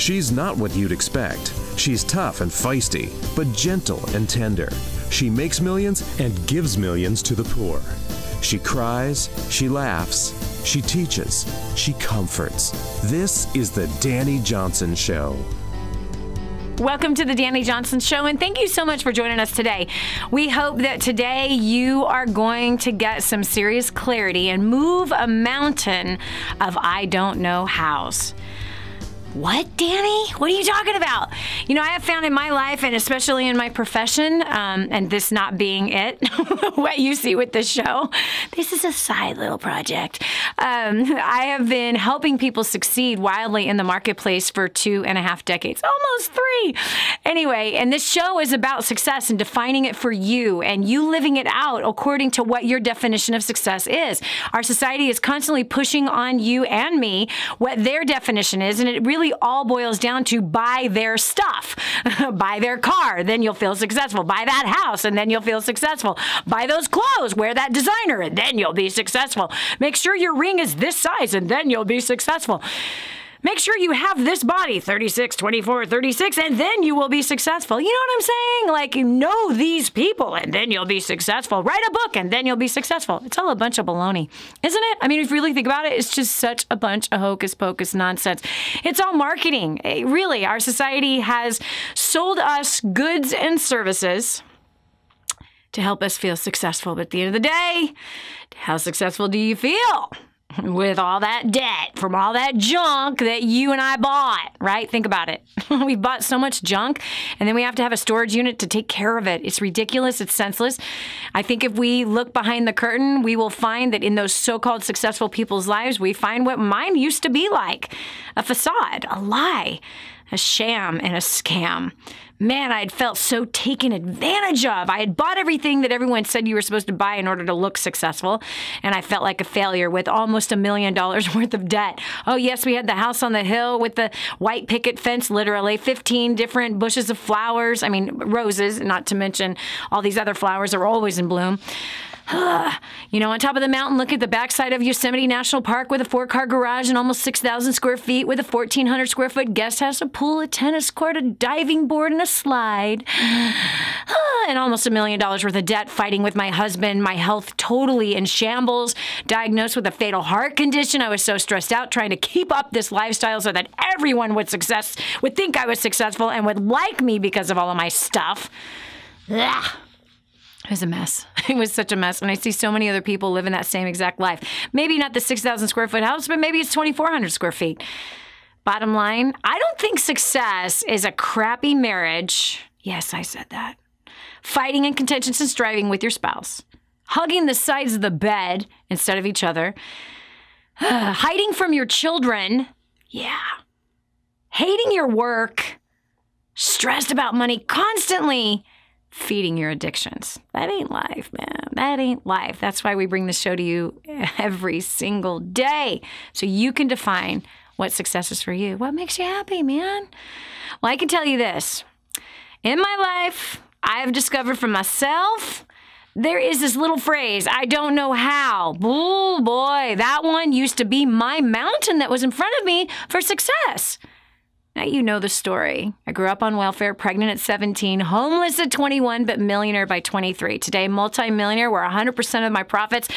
She's not what you'd expect. She's tough and feisty, but gentle and tender. She makes millions and gives millions to the poor. She cries, she laughs, she teaches, she comforts. This is the Dani Johnson Show. Welcome to the Dani Johnson Show, and thank you so much for joining us today. We hope that today you are going to get some serious clarity and move a mountain of I don't know hows. What, Dani? What are you talking about? You know, I have found in my life, and especially in my profession, and this not being it, what you see with this show, this is a side little project. I have been helping people succeed wildly in the marketplace for 2.5 decades, almost 3. Anyway, and this show is about success and defining it for you and you living it out according to what your definition of success is. Our society is constantly pushing on you and me what their definition is, and it really all boils down to buy their stuff. Buy their car, then you'll feel successful. Buy that house, and then you'll feel successful. Buy those clothes, wear that designer, and then you'll be successful. Make sure your ring is this size, and then you'll be successful. Make sure you have this body, 36, 24, 36, and then you will be successful. You know what I'm saying? Like, you know these people, and then you'll be successful. Write a book, and then you'll be successful. It's all a bunch of baloney, isn't it? I mean, if you really think about it, it's just such a bunch of hocus pocus nonsense. It's all marketing. Really, our society has sold us goods and services to help us feel successful. But at the end of the day, how successful do you feel with all that debt from all that junk that you and I bought, right? Think about it. We've bought so much junk, and then we have to have a storage unit to take care of it. It's ridiculous. It's senseless. I think if we look behind the curtain, we will find that in those so-called successful people's lives, we find what mine used to be like: a facade, a lie, a sham, and a scam. Man, I had felt so taken advantage of. I had bought everything that everyone said you were supposed to buy in order to look successful, and I felt like a failure with almost $1 million worth of debt. Oh, yes, we had the house on the hill with the white picket fence, literally, 15 different bushes of flowers. I mean, roses, not to mention all these other flowers that are always in bloom. You know, on top of the mountain, look at the backside of Yosemite National Park with a 4-car garage and almost 6,000 square feet with a 1,400 square foot guest house, a pool, a tennis court, a diving board, and a slide. And almost $1 million worth of debt, fighting with my husband, my health totally in shambles, diagnosed with a fatal heart condition. I was so stressed out trying to keep up this lifestyle so that everyone would think I was successful and would like me because of all of my stuff. Ugh. It was a mess. It was such a mess. And I see so many other people living that same exact life. Maybe not the 6,000 square foot house, but maybe it's 2,400 square feet. Bottom line, I don't think success is a crappy marriage. Yes, I said that. Fighting and contentions and striving with your spouse. Hugging the sides of the bed instead of each other. Hiding from your children. Yeah. Hating your work. Stressed about money constantly. Feeding your addictions. That ain't life, man. That ain't life. That's why we bring this show to you every single day, so you can define what success is for you. What makes you happy, man? Well, I can tell you this. In my life, I have discovered for myself, there is this little phrase, I don't know how. Oh, boy, that one used to be my mountain that was in front of me for success. Now, you know the story. I grew up on welfare, pregnant at 17, homeless at 21, but millionaire by 23. Today, multi-millionaire, where 100% of my profits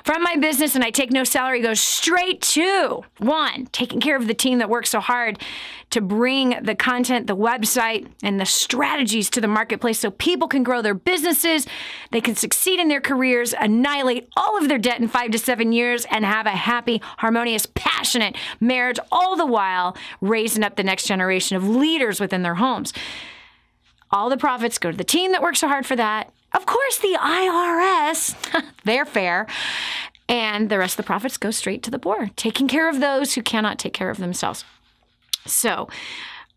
from my business, and I take no salary, goes straight to, 1, taking care of the team that works so hard to bring the content, the website, and the strategies to the marketplace so people can grow their businesses, they can succeed in their careers, annihilate all of their debt in 5 to 7 years, and have a happy, harmonious, passionate marriage, all the while raising up the next generation of leaders within their homes. All the profits go to the team that works so hard for that. Of course, the IRS, they're fair. And the rest of the profits go straight to the poor, taking care of those who cannot take care of themselves. So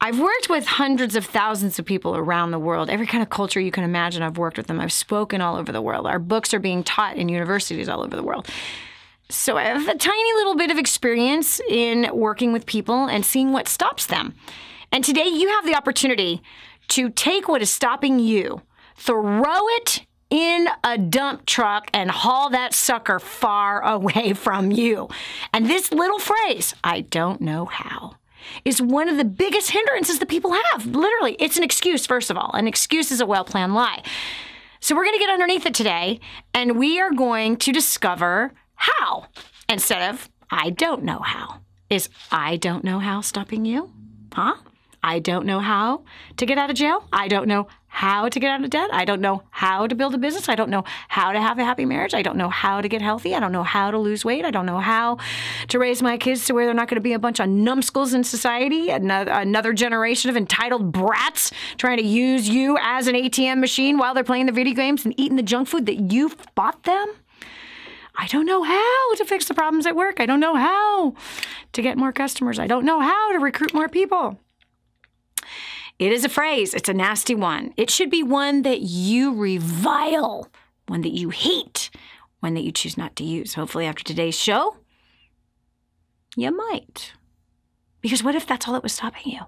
I've worked with hundreds of thousands of people around the world. Every kind of culture you can imagine, I've worked with them. I've spoken all over the world. Our books are being taught in universities all over the world. So I have a tiny little bit of experience in working with people and seeing what stops them. And today you have the opportunity to take what is stopping you, throw it in a dump truck, and haul that sucker far away from you. And this little phrase, I don't know how, is one of the biggest hindrances that people have. Literally, it's an excuse, first of all. An excuse is a well-planned lie. So we're going to get underneath it today, and we are going to discover how, instead of I don't know how. Is I don't know how stopping you? Huh? I don't know how to get out of jail. I don't know how to get out of debt. I don't know how to build a business. I don't know how to have a happy marriage. I don't know how to get healthy. I don't know how to lose weight. I don't know how to raise my kids to where they're not going to be a bunch of numbskulls in society, another generation of entitled brats trying to use you as an ATM machine while they're playing the video games and eating the junk food that you've bought them. I don't know how to fix the problems at work. I don't know how to get more customers. I don't know how to recruit more people. It is a phrase. It's a nasty one. It should be one that you revile, one that you hate, one that you choose not to use. Hopefully after today's show, you might. Because what if that's all that was stopping you?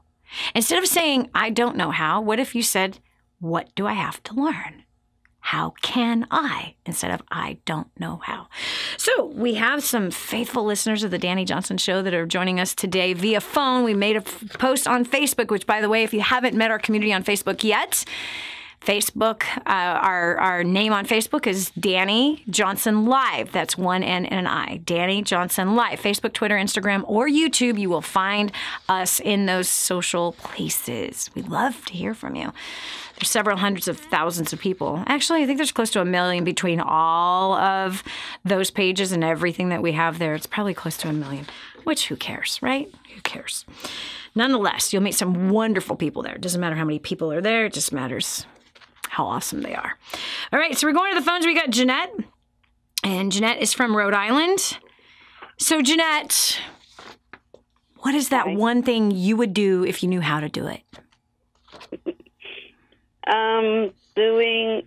Instead of saying, I don't know how, what if you said, what do I have to learn? How can I? Instead of I don't know how. So we have some faithful listeners of the Dani Johnson Show that are joining us today via phone. We made a post on Facebook, which, by the way, if you haven't met our community on Facebook yet, Facebook, our name on Facebook is Dani Johnson Live. That's one N and an I. Dani Johnson Live. Facebook, Twitter, Instagram, or YouTube. You will find us in those social places. We'd love to hear from you. There's several hundreds of thousands of people. Actually, I think there's close to 1 million between all of those pages and everything that we have there. It's probably close to 1 million, which who cares, right? Who cares? Nonetheless, you'll meet some wonderful people there. It doesn't matter how many people are there. It just matters how awesome they are. All right, so we're going to the phones. We got Jeanette, and Jeanette is from Rhode Island. So, Jeanette, what is that one thing you would do if you knew how to do it? Doing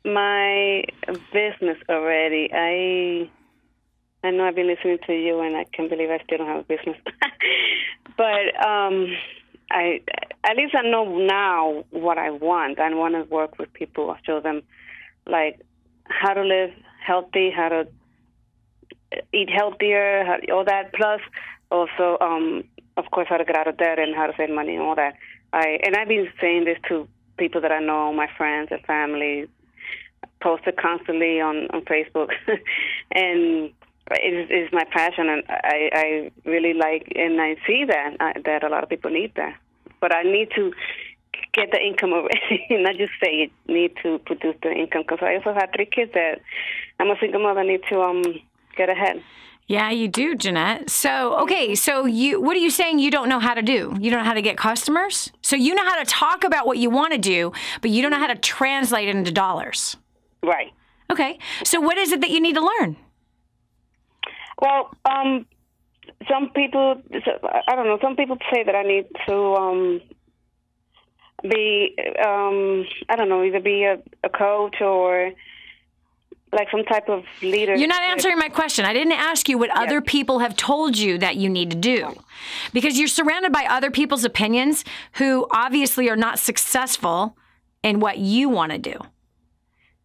my business already. I know I've been listening to you, and I can't believe I still don't have a business. But at least I know now what I want. I want to work with people. I show them like how to live healthy, how to eat healthier, all that. Plus, also, of course, how to get out of debt and how to save money and all that. I've been saying this to people that I know, my friends and family, posted constantly on Facebook, and it's my passion, and I really like, and I see that a lot of people need that. But I need to get the income already, not just say it, need to produce the income, because I also have 3 kids that I'm a single mother, I need to get ahead. Yeah, you do, Jeanette. So, okay, so what are you saying you don't know how to do? You don't know how to get customers? So you know how to talk about what you want to do, but you don't know how to translate it into dollars. Right. Okay, so what is it that you need to learn? Well, some people, I don't know, some people say that I need to be, I don't know, either be a coach or like some type of leader. You're not answering my question. I didn't ask you what other people have told you that you need to do. Because you're surrounded by other people's opinions who obviously are not successful in what you want to do.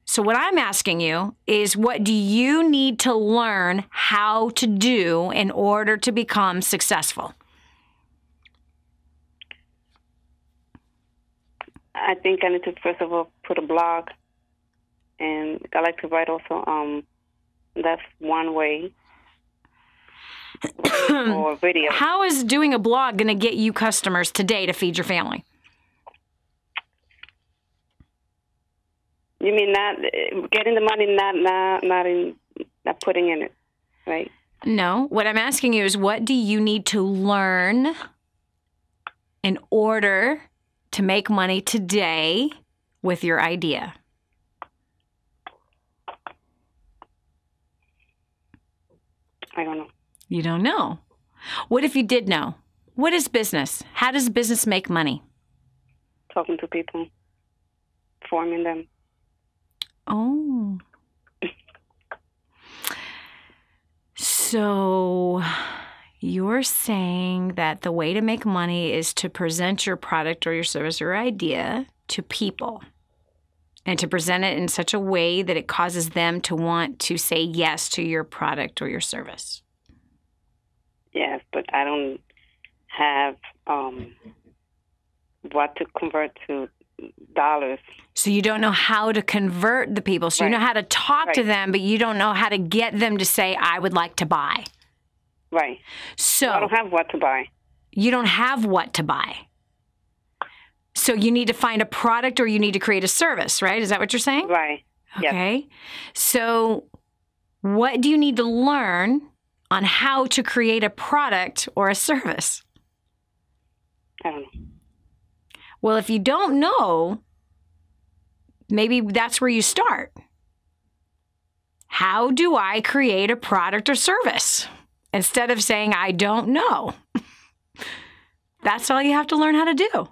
So what I'm asking you is, what do you need to learn how to do in order to become successful? I think I need to, first of all, put a blog. And I like to write also. That's one way. Or video. How is doing a blog going to get you customers today to feed your family? You mean not getting the money, not putting in it, right? No. What I'm asking you is, what do you need to learn in order to make money today with your idea? I don't know. You don't know. What if you did know? What is business? How does business make money? Talking to people, forming them. Oh. So you're saying that the way to make money is to present your product or your service or idea to people, and to present it in such a way that it causes them to want to say yes to your product or your service. Yes, but I don't have what to convert to dollars. So you don't know how to convert the people. So you know how to talk to them, but you don't know how to get them to say, I would like to buy. Right. So I don't have what to buy. You don't have what to buy. So you need to find a product or you need to create a service, right? Is that what you're saying? Right. Okay. Yep. So what do you need to learn on how to create a product or a service? I don't know. Well, if you don't know, maybe that's where you start. How do I create a product or service? Instead of saying, I don't know. That's all you have to learn how to do,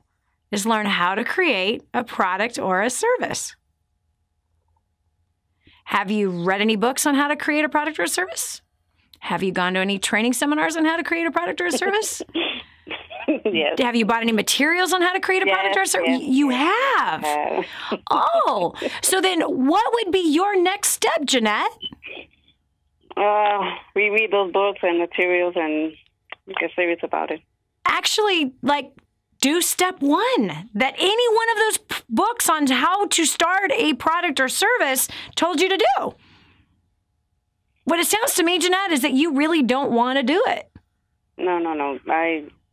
is learn how to create a product or a service. Have you read any books on how to create a product or a service? Have you gone to any training seminars on how to create a product or a service? Yes. Have you bought any materials on how to create a product or a service? Yes, you have. Oh, so then what would be your next step, Jeanette? We read those books and materials and get serious about it. Actually, do step one that any one of those books on how to start a product or service told you to do. What it sounds to me, Jeanette, is that you really don't want to do it. No.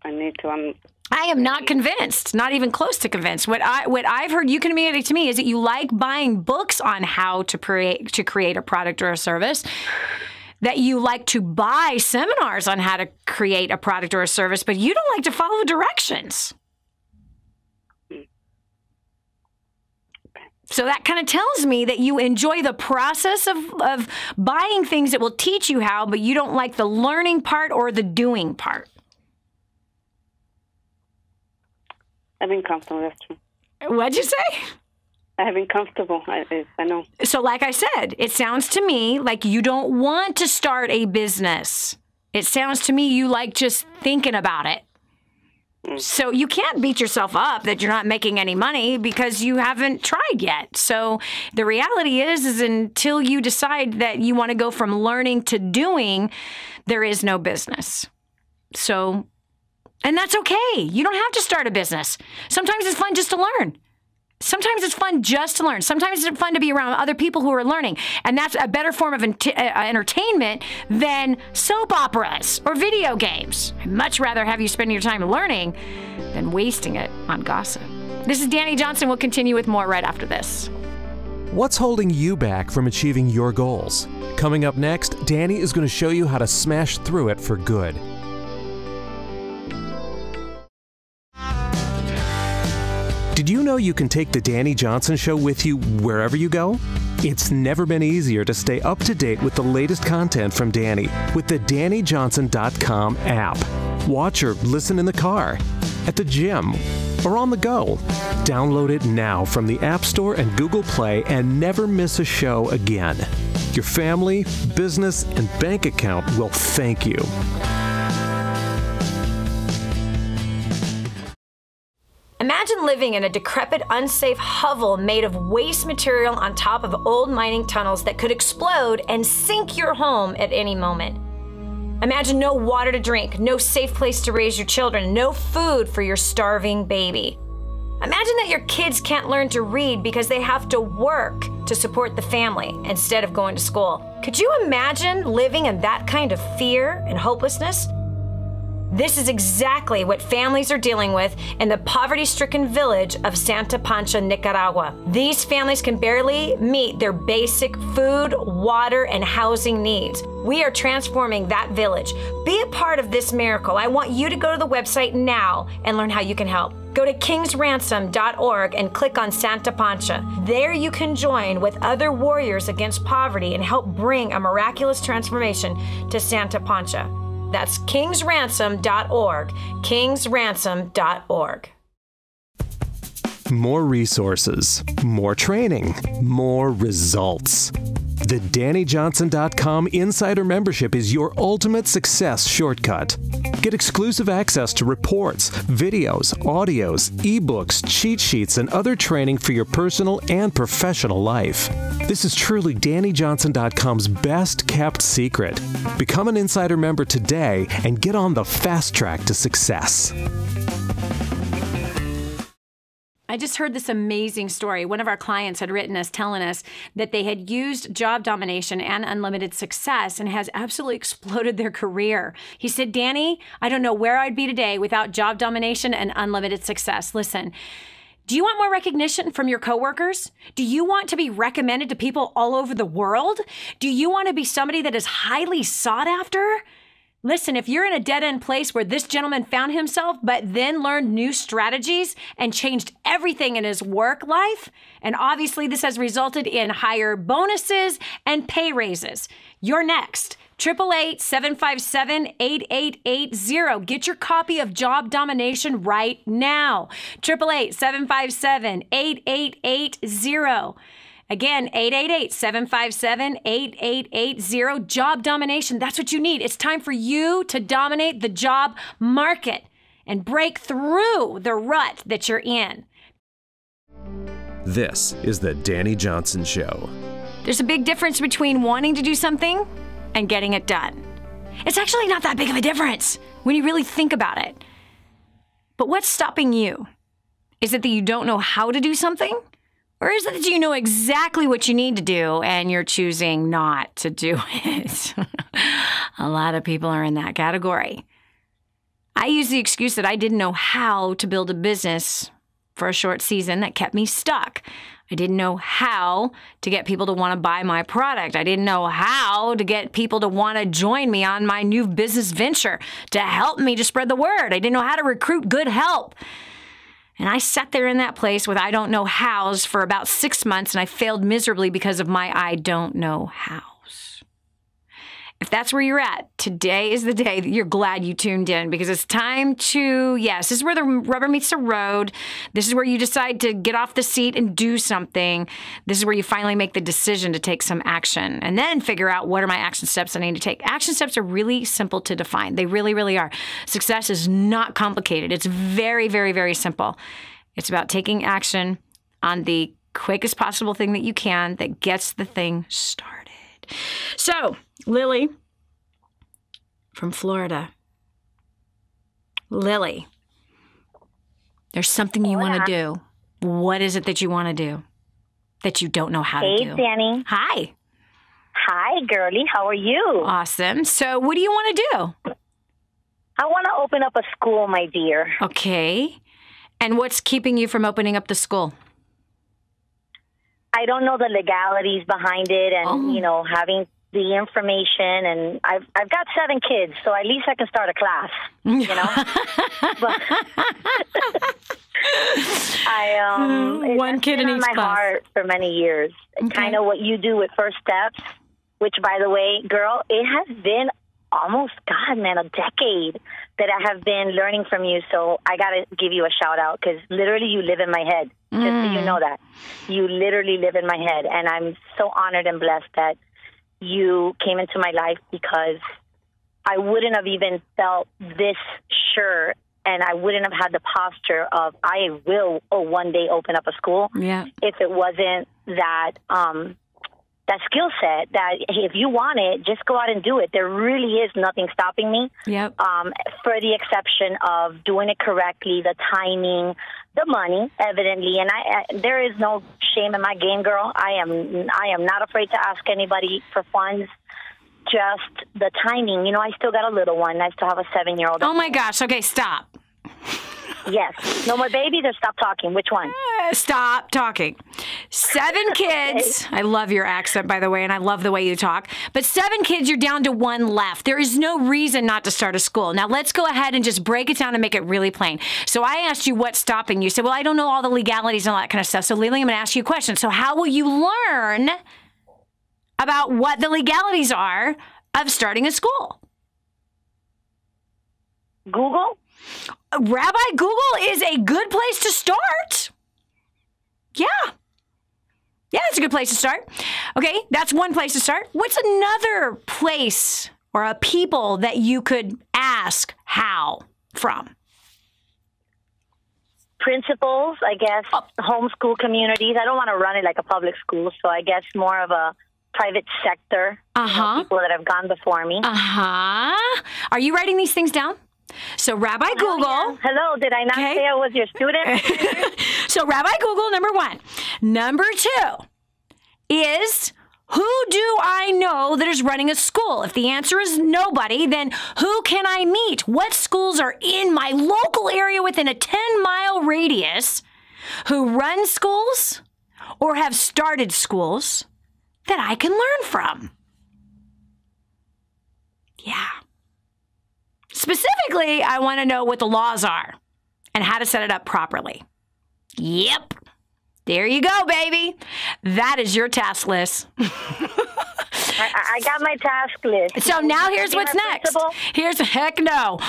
I need to. I am not convinced, not even close to convinced. What I've heard you communicate to me is that you like buying books on how to create a product or a service, that you like to buy seminars on how to create a product or a service, but you don't like to follow directions. So that kind of tells me that you enjoy the process of buying things that will teach you how, but you don't like the learning part or the doing part. I've been comfortable, that's true. What'd you say? I have been comfortable, I know. So like I said, it sounds to me like you don't want to start a business. It sounds to me you like just thinking about it. So you can't beat yourself up that you're not making any money because you haven't tried yet. So the reality is until you decide that you want to go from learning to doing, there is no business. So, and that's okay. You don't have to start a business. Sometimes it's fun just to learn. Sometimes it's fun just to learn. Sometimes it's fun to be around other people who are learning. And that's a better form of entertainment than soap operas or video games. I'd much rather have you spend your time learning than wasting it on gossip. This is Dani Johnson. We'll continue with more right after this. What's holding you back from achieving your goals? Coming up next, Dani is going to show you how to smash through it for good. Did you know you can take the Dani Johnson Show with you wherever you go? It's never been easier to stay up to date with the latest content from Dani with the DaniJohnson.com app. Watch or listen in the car, at the gym, or on the go. Download it now from the App Store and Google Play and never miss a show again. Your family, business, and bank account will thank you. Imagine living in a decrepit, unsafe hovel made of waste material on top of old mining tunnels that could explode and sink your home at any moment. Imagine no water to drink, no safe place to raise your children, no food for your starving baby. Imagine that your kids can't learn to read because they have to work to support the family instead of going to school. Could you imagine living in that kind of fear and hopelessness? This is exactly what families are dealing with in the poverty-stricken village of Santa Pancha, Nicaragua. These families can barely meet their basic food, water, and housing needs. We are transforming that village. Be a part of this miracle. I want you to go to the website now and learn how you can help. Go to kingsransom.org and click on Santa Pancha. There you can join with other warriors against poverty and help bring a miraculous transformation to Santa Pancha. That's kingsransom.org, kingsransom.org. More resources, more training, more results. The DaniJohnson.com Insider membership is your ultimate success shortcut. Get exclusive access to reports, videos, audios, ebooks, cheat sheets, and other training for your personal and professional life. This is truly DaniJohnson.com's best kept secret. Become an Insider member today and get on the fast track to success. I just heard this amazing story. One of our clients had written us telling us that they had used job domination and unlimited success and has absolutely exploded their career. He said, Dani, I don't know where I'd be today without job domination and unlimited success. Listen, do you want more recognition from your coworkers? Do you want to be recommended to people all over the world? Do you want to be somebody that is highly sought after? Listen, if you're in a dead-end place where this gentleman found himself, but then learned new strategies and changed everything in his work life, and obviously this has resulted in higher bonuses and pay raises, you're next. 888-757-8880. Get your copy of Job Domination right now. 888-757-8880. Again, 888-757-8880. Job domination. That's what you need. It's time for you to dominate the job market and break through the rut that you're in. This is the Dani Johnson Show. There's a big difference between wanting to do something and getting it done. It's actually not that big of a difference when you really think about it. But what's stopping you? Is it that you don't know how to do something? Or is it that you know exactly what you need to do and you're choosing not to do it? A lot of people are in that category. I use the excuse that I didn't know how to build a business for a short season that kept me stuck. I didn't know how to get people to want to buy my product. I didn't know how to get people to want to join me on my new business venture to help me to spread the word. I didn't know how to recruit good help. And I sat there in that place with I don't know hows for about 6 months, and I failed miserably because of my I don't know hows. If that's where you're at, today is the day that you're glad you tuned in, because it's time to, yes, this is where the rubber meets the road. This is where you decide to get off the seat and do something. This is where you finally make the decision to take some action and then figure out what are my action steps I need to take. Action steps are really simple to define. They really, really are. Success is not complicated. It's very, very, very simple. It's about taking action on the quickest possible thing that you can that gets the thing started. So, Lily from Florida. Lily, there's something you want to do. What is it that you want to do that you don't know how to do? Hey, Dani. Hi. Hi, girlie. How are you? Awesome. So what do you want to do? I want to open up a school, my dear. Okay. And what's keeping you from opening up the school? I don't know the legalities behind it and, you know, having the information. And I've got 7 kids, so at least I can start a class, you know? But one kid in each class. It's been on my heart for many years. Okay. Kind of what you do with First Steps, which, by the way, girl, it has been almost, God, man, a decade that I have been learning from you. So I got to give you a shout out because literally you live in my head. Just so you know that. You literally live in my head. And I'm so honored and blessed that you came into my life because I wouldn't have even felt this sure and I wouldn't have had the posture of I will one day open up a school if it wasn't that that skill set that if you want it, just go out and do it. There really is nothing stopping me. For the exception of doing it correctly, the timing, the money, evidently. And there is no shame in my game, girl. I am not afraid to ask anybody for funds. Just the timing. You know, I still got a little one. I still have a 7-year-old. Oh my gosh. Okay, stop. Yes. No more babies or stop talking? Which one? Stop talking. 7 kids. I love your accent, by the way, and I love the way you talk. But 7 kids, you're down to 1 left. There is no reason not to start a school. Now, let's go ahead and just break it down and make it really plain. So I asked you what's stopping you. You said, well, I don't know all the legalities and all that kind of stuff. So, Lily, I'm going to ask you a question. So how will you learn about what the legalities are of starting a school? Google? Rabbi Google is a good place to start. Yeah. Yeah, that's a good place to start. Okay, that's one place to start. What's another place or a people that you could ask how from? Principals, I guess, homeschool communities. I don't want to run it like a public school, so I guess more of a private sector. People that have gone before me. Are you writing these things down? So Rabbi Google. Yeah. Hello, did I not say I was your student? So Rabbi Google, number one. Number two is, who do I know that is running a school? If the answer is nobody, then who can I meet? What schools are in my local area within a 10-mile radius who run schools or have started schools that I can learn from? Yeah. Specifically, I want to know what the laws are and how to set it up properly. Yep. There you go, baby. That is your task list. I got my task list. So now here's what's next. Here's heck no.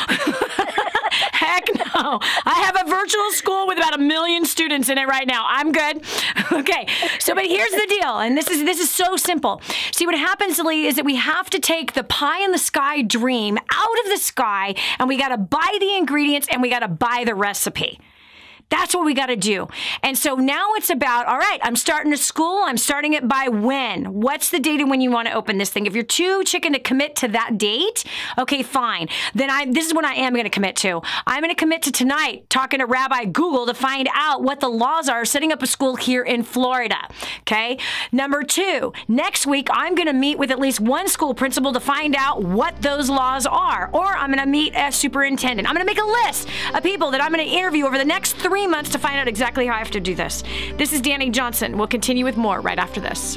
Heck no. I have a virtual school with about 1 million students in it right now. I'm good. Okay. So, but here's the deal, and this is so simple. See, what happens, Lee, is that we have to take the pie in the sky dream out of the sky, and we got to buy the ingredients, and we got to buy the recipe. That's what we got to do. And so now it's about, all right, I'm starting a school. I'm starting it by when? What's the date and when you want to open this thing? If you're too chicken to commit to that date, okay, fine. Then this is what I am going to commit to. I'm going to commit to tonight talking to Rabbi Google to find out what the laws are setting up a school here in Florida. Okay. Number two, next week, I'm going to meet with at least one school principal to find out what those laws are. Or I'm going to meet a superintendent. I'm going to make a list of people that I'm going to interview over the next 3 months to find out exactly how I have to do this. This is Dani Johnson. We'll continue with more right after this.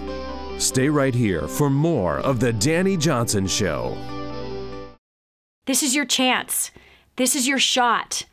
Stay right here for more of the Dani Johnson Show. This is your chance. This is your shot.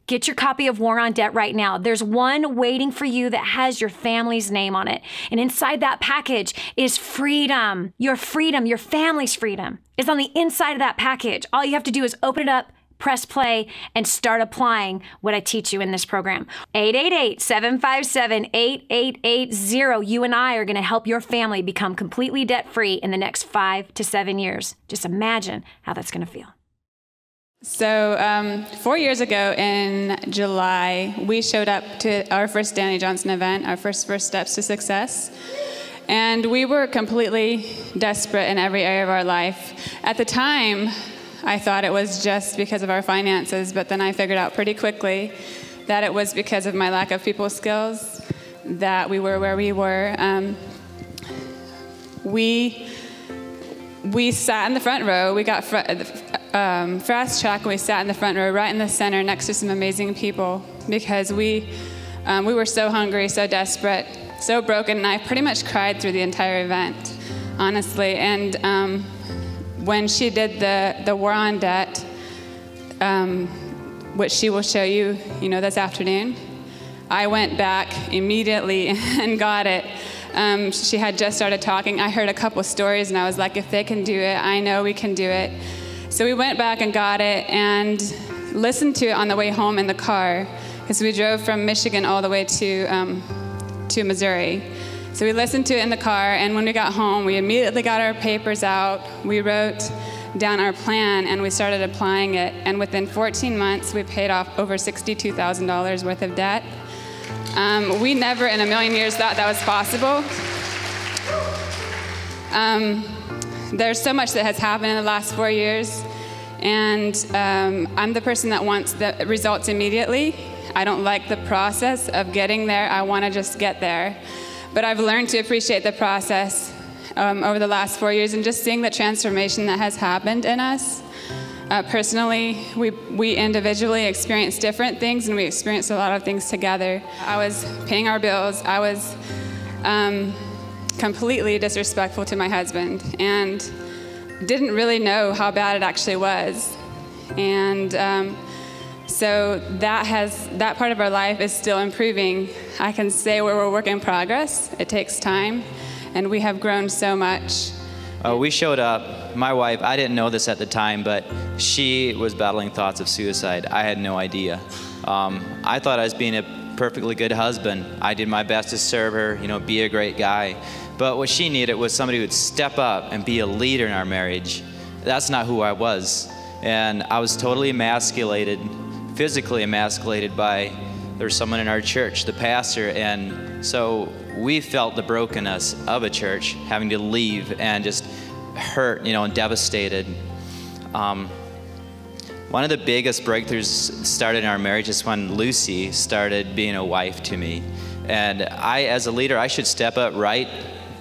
Get your copy of War on Debt right now. There's one waiting for you that has your family's name on it. And inside that package is freedom. Your family's freedom is on the inside of that package. All you have to do is open it up, press play, and start applying what I teach you in this program. 888-757-8880. You and I are going to help your family become completely debt-free in the next 5 to 7 years. Just imagine how that's going to feel. So 4 years ago in July, we showed up to our first Dani Johnson event, our first Steps to Success. And we were completely desperate in every area of our life. At the time, I thought it was just because of our finances, but then I figured out pretty quickly that it was because of my lack of people skills that we were where we were. We sat in the front row. We got fast track, and we sat in the front row right in the center next to some amazing people because we were so hungry, so desperate, so broken, and I pretty much cried through the entire event, honestly. And when she did the War on Debt, which she will show you, this afternoon, I went back immediately and got it. She had just started talking. I heard a couple stories, and I was like, if they can do it, I know we can do it. So we went back and got it and listened to it on the way home in the car, because we drove from Michigan all the way to Missouri. So we listened to it in the car, and when we got home, we immediately got our papers out. We wrote down our plan, and we started applying it. And within 14 months, we paid off over $62,000 worth of debt. We never in a million years thought that was possible. There's so much that has happened in the last 4 years, and I'm the person that wants the results immediately. I don't like the process of getting there. I want to just get there. But I've learned to appreciate the process over the last 4 years, and just seeing the transformation that has happened in us. Personally, we individually experienced different things, and we experienced a lot of things together. I was paying our bills. I was completely disrespectful to my husband and didn't really know how bad it actually was. And so that part of our life is still improving. I can say we're a work in progress. It takes time, and we have grown so much. We showed up. My wife, I didn't know this at the time, but she was battling thoughts of suicide. I had no idea. I thought I was being perfectly good husband. I did my best to serve her, be a great guy. But what she needed was somebody who would step up and be a leader in our marriage. That's not who I was. And I was totally emasculated, physically emasculated by, there was someone in our church, the pastor, and so we felt the brokenness of a church, having to leave and just hurt, and devastated. One of the biggest breakthroughs started in our marriage is when Lucy started being a wife to me. And I, as a leader, I should step up, right?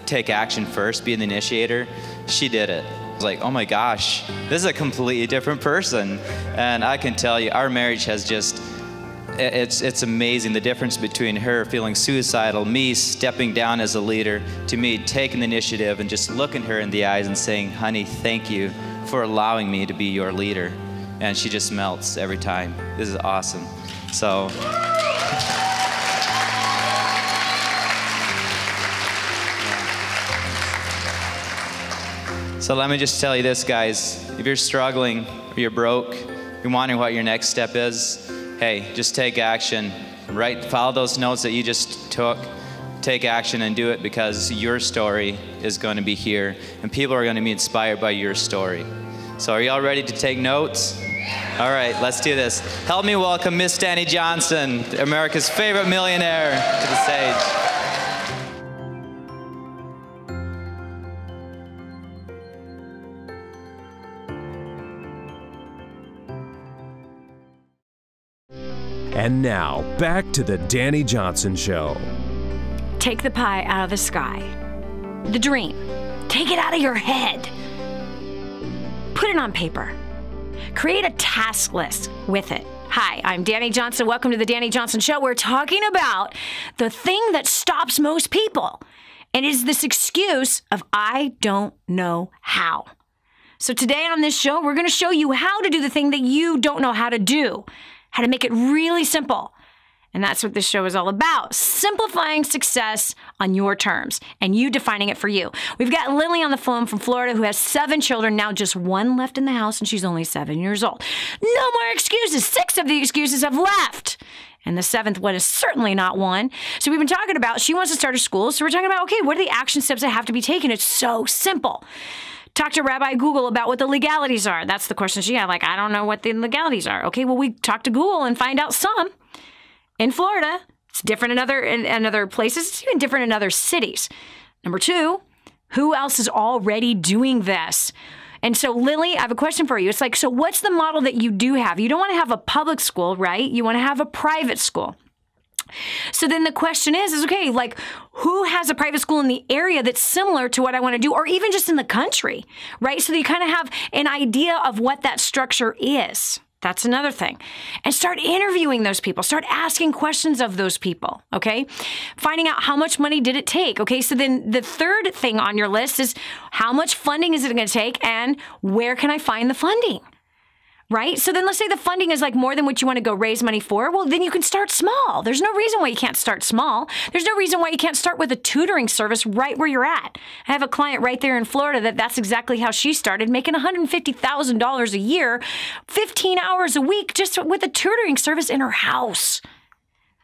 Take action first, be the initiator. She did it. I was like, oh my gosh, this is a completely different person. And I can tell you, our marriage has just, it's amazing the difference between her feeling suicidal, me stepping down as a leader, to me taking the initiative and just looking her in the eyes and saying, honey, thank you for allowing me to be your leader. And she just melts every time. This is awesome. So. So let me just tell you this, guys. If you're struggling, or you're broke, you're wondering what your next step is, hey, just take action. Follow those notes that you just took. Take action and do it, because your story is going to be here, and people are going to be inspired by your story. So are you all ready to take notes? All right, let's do this. Help me welcome Miss Dani Johnson, America's favorite millionaire, to the stage. And now, back to the Dani Johnson Show. Take the pie out of the sky. The dream. Take it out of your head. Put it on paper. Create a task list with it. Hi, I'm Dani Johnson. Welcome to the Dani Johnson Show. We're talking about the thing that stops most people, and is this excuse of, I don't know how. So today on this show, we're going to show you how to do the thing that you don't know how to do, how to make it really simple. And that's what this show is all about. Simplifying success on your terms and you defining it for you. We've got Lily on the phone from Florida who has 7 children, now just 1 left in the house, and she's only 7 years old. No more excuses. 6 of the excuses have left. And the 7th one is certainly not one. So we've been talking about, she wants to start a school. So we're talking about, okay, what are the action steps that have to be taken? It's so simple. Talk to Rabbi Google about what the legalities are. That's the question she had. Like, I don't know what the legalities are. Okay, well, we talk to Google and find out some. In Florida, it's different in other places. It's even different in other cities. Number 2, who else is already doing this? And so, Lily, I have a question for you. It's like, so what's the model that you do have? You don't want to have a public school, right? You want to have a private school. So then the question is okay, like, who has a private school in the area that's similar to what I want to do, or even just in the country, right? So that you kind of have an idea of what that structure is. That's another thing. And start interviewing those people. Start asking questions of those people, okay? Finding out how much money did it take, okay? So then the third thing on your list is how much funding is it going to take and where can I find the funding, right? So then let's say the funding is like more than what you want to go raise money for. Well, then you can start small. There's no reason why you can't start small. There's no reason why you can't start with a tutoring service right where you're at. I have a client right there in Florida that's exactly how she started, making $150,000 a year, 15 hours a week, just with a tutoring service in her house.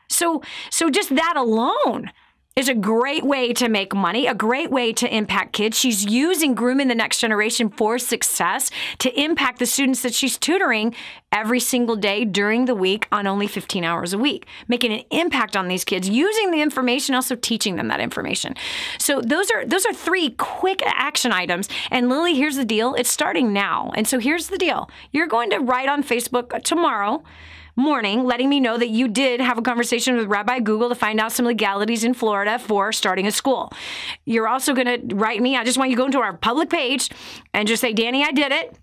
So just that alone is a great way to make money, a great way to impact kids. She's using grooming the next generation for success to impact the students that she's tutoring every single day during the week on only 15 hours a week, making an impact on these kids, using the information, also teaching them that information. So those are 3 quick action items. And Lily, here's the deal. It's starting now. And so here's the deal. You're going to write on Facebook tomorrow morning, letting me know that you did have a conversation with Rabbi Google to find out some legalities in Florida for starting a school. You're also going to write me. I just want you to go into our public page and just say, Dani, I did it.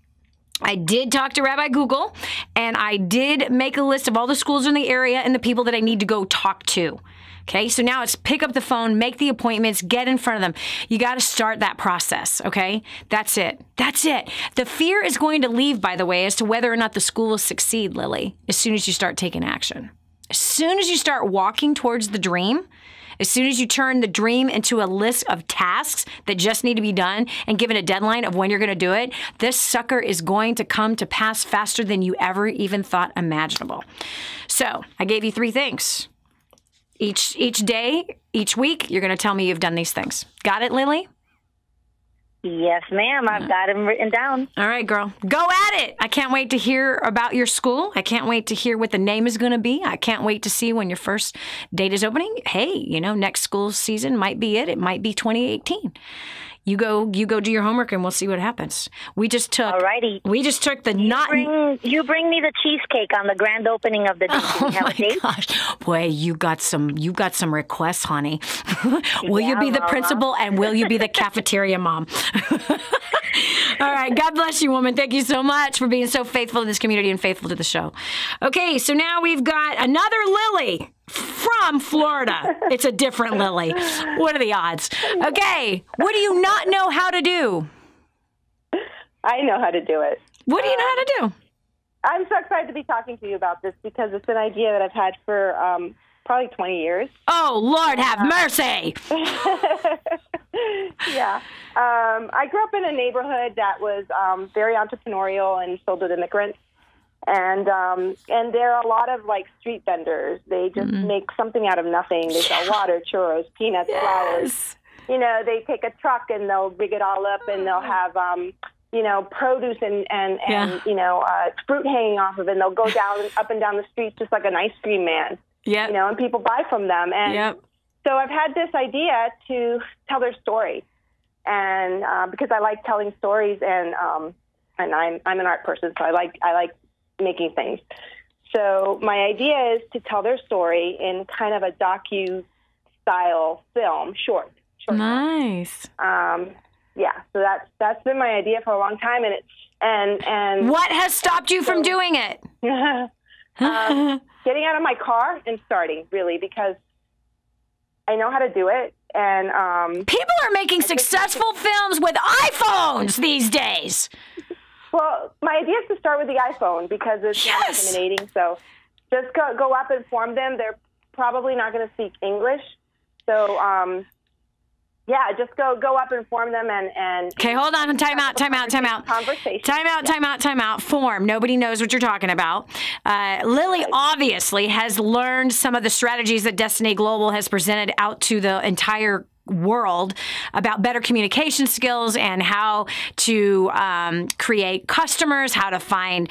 I did talk to Rabbi Google, and I did make a list of all the schools in the area and the people that I need to go talk to. Okay, so now it's pick up the phone, make the appointments, get in front of them. You got to start that process, okay? That's it. That's it. The fear is going to leave, by the way, as to whether or not the school will succeed, Lily, as soon as you start taking action. As soon as you start walking towards the dream, as soon as you turn the dream into a list of tasks that just need to be done and given a deadline of when you're going to do it, this sucker is going to come to pass faster than you ever even thought imaginable. So I gave you 3 things. Each day, each week, you're going to tell me you've done these things. Got it, Lily? Yes, ma'am. I've got them written down. All right, girl. Go at it. I can't wait to hear about your school. I can't wait to hear what the name is going to be. I can't wait to see when your first date is opening. Hey, next school season might be it. It might be 2018. You go do your homework and we'll see what happens. We just took Alrighty. You bring me the cheesecake on the grand opening of the date. Oh my gosh. Boy, you got some requests, honey. Will you be the principal and will you be the cafeteria mom? All right. God bless you, woman. Thank you so much for being so faithful to this community and faithful to the show. Okay, so now we've got another Lily from Florida. It's a different Lily. What are the odds? Okay, what do you not know how to do? I know how to do it. What do you know how to do? I'm so excited to be talking to you about this because it's an idea that I've had for probably 20 years. Oh, Lord have mercy. Yeah. I grew up in a neighborhood that was very entrepreneurial and filled with immigrants. And there are a lot of like street vendors. They just make something out of nothing. They sell water, churros, peanuts, flowers. They take a truck and they'll rig it all up and they'll have produce and fruit hanging off of it. And they'll go up and down the streets just like an ice cream man. Yeah. And people buy from them. And so I've had this idea to tell their story, and because I like telling stories, and I'm an art person, so I like making things. So my idea is to tell their story in kind of a docu-style film, short. Nice. So that's been my idea for a long time, and what has stopped you from doing it? Getting out of my car and starting, really, because I know how to do it, and people are making successful films with iPhones these days. Well, my idea is to start with the iPhone because it's not intimidating. So just go up and inform them. They're probably not going to speak English. So, just go up and inform them and okay, hold on. Time out. Conversation. Time out. Form. Nobody knows what you're talking about. Lily obviously has learned some of the strategies that Destiny Global has presented out to the entire world about better communication skills and how to create customers, how to find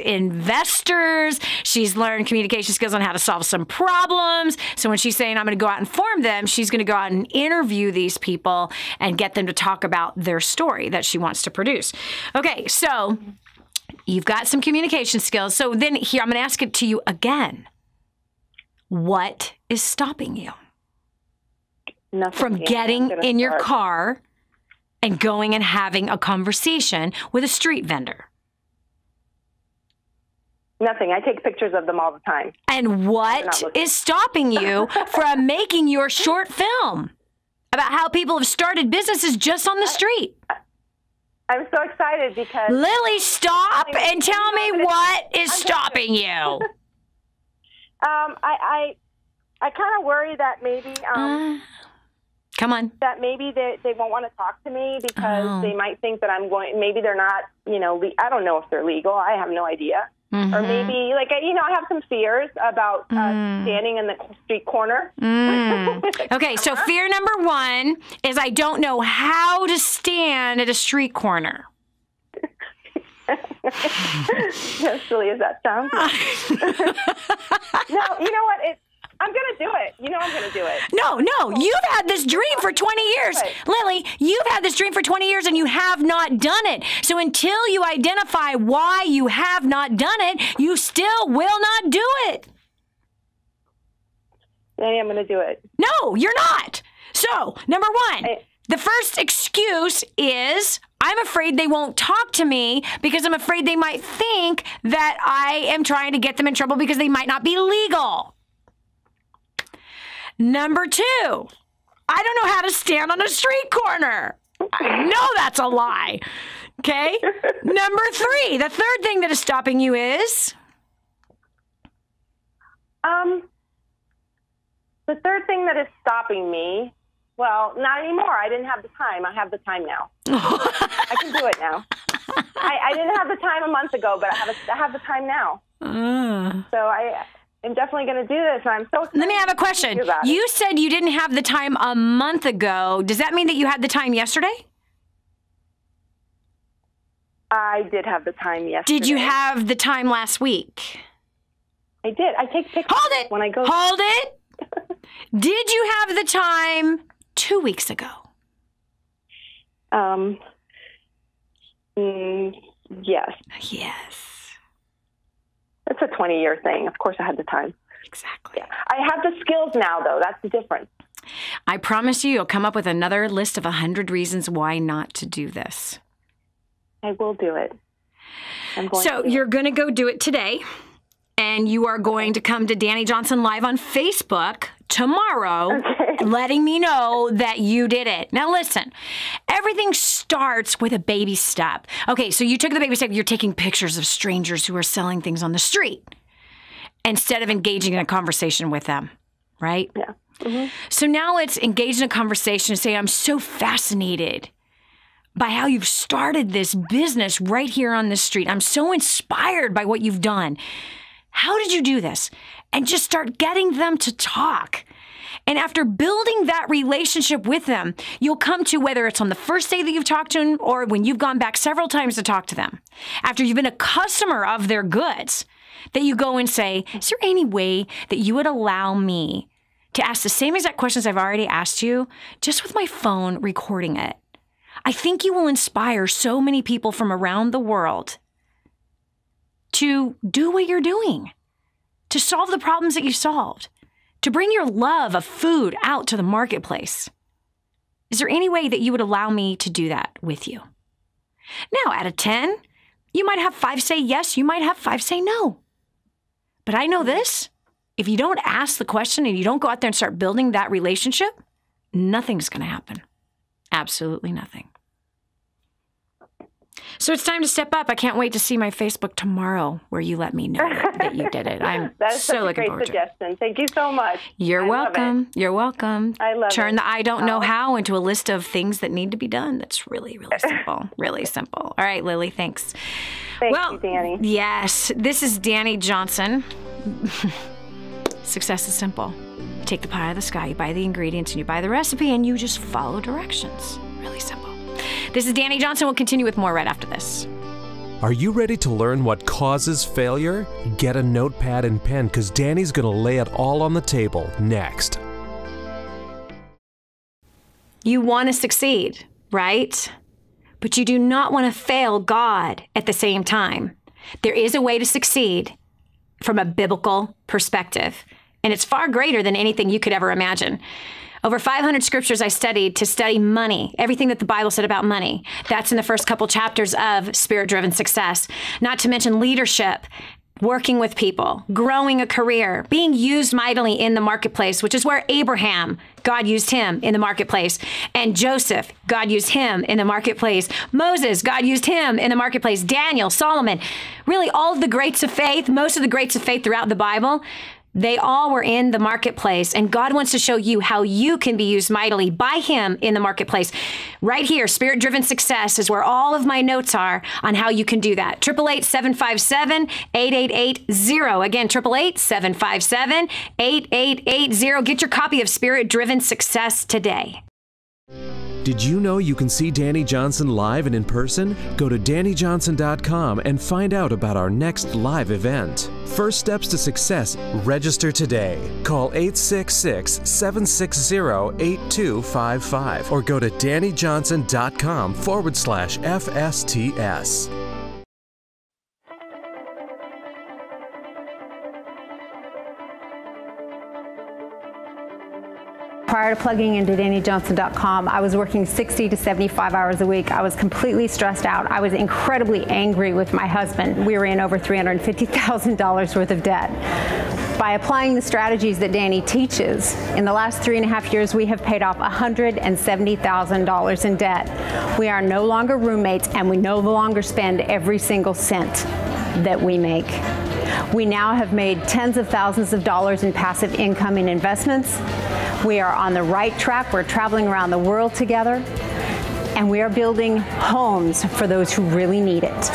investors. She's learned communication skills on how to solve some problems. So when she's saying, I'm going to go out and inform them, she's going to go out and interview these people and get them to talk about their story that she wants to produce. Okay, so you've got some communication skills. So then here, I'm going to ask it to you again. What is stopping you from getting in your car and going and having a conversation with a street vendor? Nothing. I take pictures of them all the time. And what is stopping you from making your short film about how people have started businesses just on the street? I'm so excited because... Lily, stop and tell me what is stopping you. I kind of worry that maybe... Come on. That maybe they won't want to talk to me because they might think that I'm going... Maybe they're not, I don't know if they're legal. I have no idea. Mm-hmm. Or maybe, I have some fears about standing in the street corner. Okay, so fear number one is I don't know how to stand at a street corner. As silly as that sounds. No, you know what? I'm going to do it. I'm going to do it. No. You've had this dream for 20 years. Lily, you've had this dream for 20 years and you have not done it. So until you identify why you have not done it, you still will not do it. Dani, I'm going to do it. No, you're not. So, number one, the first excuse is I'm afraid they won't talk to me because I'm afraid they might think that I am trying to get them in trouble because they might not be legal. Number two, I don't know how to stand on a street corner. I know that's a lie. Okay? Number three, the third thing that is stopping you is? The third thing that is stopping me, well, not anymore. I didn't have the time. I have the time now. I can do it now. I didn't have the time a month ago, but I have the time now. So am definitely going to do this. And I'm so excited. Let me have a question. You said you didn't have the time a month ago. Does that mean that you had the time yesterday? I did have the time yesterday. Did you have the time last week? I did. I take pictures when I go. Hold it. Did you have the time 2 weeks ago? Yes. Yes. It's a 20-year thing. Of course I had the time. Exactly. Yeah. I have the skills now, though. That's the difference. I promise you'll come up with another list of 100 reasons why not to do this. I will do it. You're going to go do it today, and you are going to come to Dani Johnson Live on Facebook tomorrow, letting me know that you did it. Now listen, everything starts with a baby step. Okay, so you took the baby step. You're taking pictures of strangers who are selling things on the street instead of engaging in a conversation with them, right? Yeah. Mm-hmm. So now let's engage in a conversation and say, I'm so fascinated by how you've started this business right here on the street. I'm so inspired by what you've done. How did you do this? And just start getting them to talk. And after building that relationship with them, you'll come to, whether it's on the first day that you've talked to them or when you've gone back several times to talk to them, after you've been a customer of their goods, that you go and say, is there any way that you would allow me to ask the same exact questions I've already asked you, just with my phone recording it? I think you will inspire so many people from around the world to do what you're doing, to solve the problems that you solved, to bring your love of food out to the marketplace. Is there any way that you would allow me to do that with you? Now, out of 10, you might have 5 say yes, you might have 5 say no. But I know this, if you don't ask the question and you don't go out there and start building that relationship, nothing's going to happen. Absolutely nothing. So it's time to step up. I can't wait to see my Facebook tomorrow where you let me know that you did it. I'm That's so looking a forward great suggestion. Thank you so much. You're welcome. You're welcome. I love it. Turn the I don't know how into a list of things that need to be done. That's really, really simple. Really simple. All right, Lily, thanks. Thank you, Dani. Yes, this is Dani Johnson. Success is simple. You take the pie out of the sky, you buy the ingredients, and you buy the recipe, and you just follow directions. Really simple. This is Dani Johnson. We'll continue with more right after this. Are you ready to learn what causes failure? Get a notepad and pen, because Dani's going to lay it all on the table next. You want to succeed, right? But you do not want to fail God at the same time. There is a way to succeed from a biblical perspective, and it's far greater than anything you could ever imagine. Over 500 scriptures I studied to study money, everything that the Bible said about money. That's in the first couple chapters of Spirit-Driven Success. Not to mention leadership, working with people, growing a career, being used mightily in the marketplace, which is where Abraham, God used him in the marketplace. And Joseph, God used him in the marketplace. Moses, God used him in the marketplace. Daniel, Solomon, really all of the greats of faith, most of the greats of faith throughout the Bible, they all were in the marketplace, and God wants to show you how you can be used mightily by him in the marketplace. Right here, Spirit-Driven Success is where all of my notes are on how you can do that. 888-757-8880. Again, 888-757-8880. Get your copy of Spirit-Driven Success today. Did you know you can see Dani Johnson live and in person? Go to DaniJohnson.com and find out about our next live event. First Steps to Success. Register today. Call 866-760-8255 or go to DaniJohnson.com/FSTS. Prior to plugging into DaniJohnson.com, I was working 60 to 75 hours a week. I was completely stressed out. I was incredibly angry with my husband. We were in over $350,000 worth of debt. By applying the strategies that Dani teaches, in the last 3.5 years, we have paid off $170,000 in debt. We are no longer roommates, and we no longer spend every single cent that we make. We now have made tens of thousands of dollars in passive income in investments. We are on the right track. We're traveling around the world together, and we are building homes for those who really need it.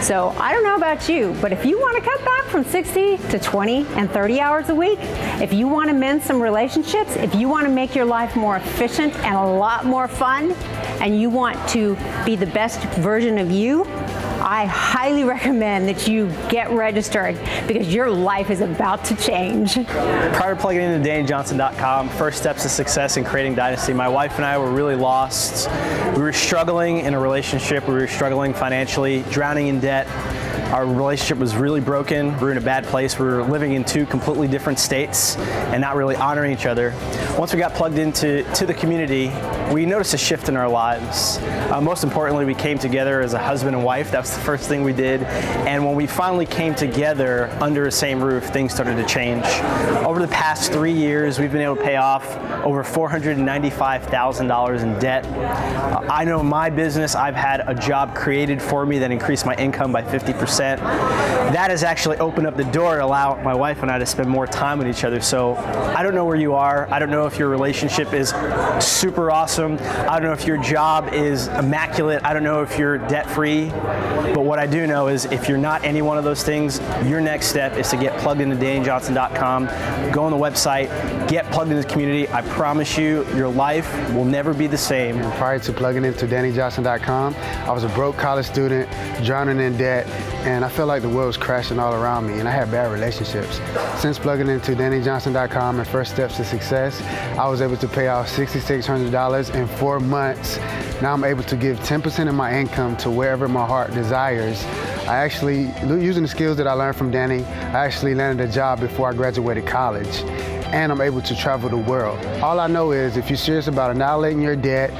So I don't know about you, but if you want to cut back from 60 to 20 and 30 hours a week, if you want to mend some relationships, if you want to make your life more efficient and a lot more fun, and you want to be the best version of you, I highly recommend that you get registered because your life is about to change. Prior to plugging into DaniJohnson.com, first steps to success in creating dynasty, my wife and I were really lost. We were struggling in a relationship. We were struggling financially, drowning in debt. Our relationship was really broken. We were in a bad place. We were living in two completely different states and not really honoring each other. Once we got plugged into the community, we noticed a shift in our lives. Most importantly, we came together as a husband and wife. That was the first thing we did. And when we finally came together under the same roof, things started to change. Over the past 3 years, we've been able to pay off over $495,000 in debt. I know in my business, I've had a job created for me that increased my income by 50%. That has actually opened up the door to allow my wife and I to spend more time with each other. So I don't know where you are. I don't know if your relationship is super awesome. I don't know if your job is immaculate. I don't know if you're debt-free. But what I do know is if you're not any one of those things, your next step is to get plugged into DaniJohnson.com, go on the website, get plugged into the community. I promise you, your life will never be the same. Prior to plugging into DaniJohnson.com, I was a broke college student, drowning in debt, and I felt like the world was crashing all around me, and I had bad relationships. Since plugging into DaniJohnson.com and First Steps to Success, I was able to pay off $6,600 in 4 months. Now I'm able to give 10% of my income to wherever my heart desires. I actually, using the skills that I learned from Dani, I actually landed a job before I graduated college, and I'm able to travel the world. All I know is if you're serious about annihilating your debt,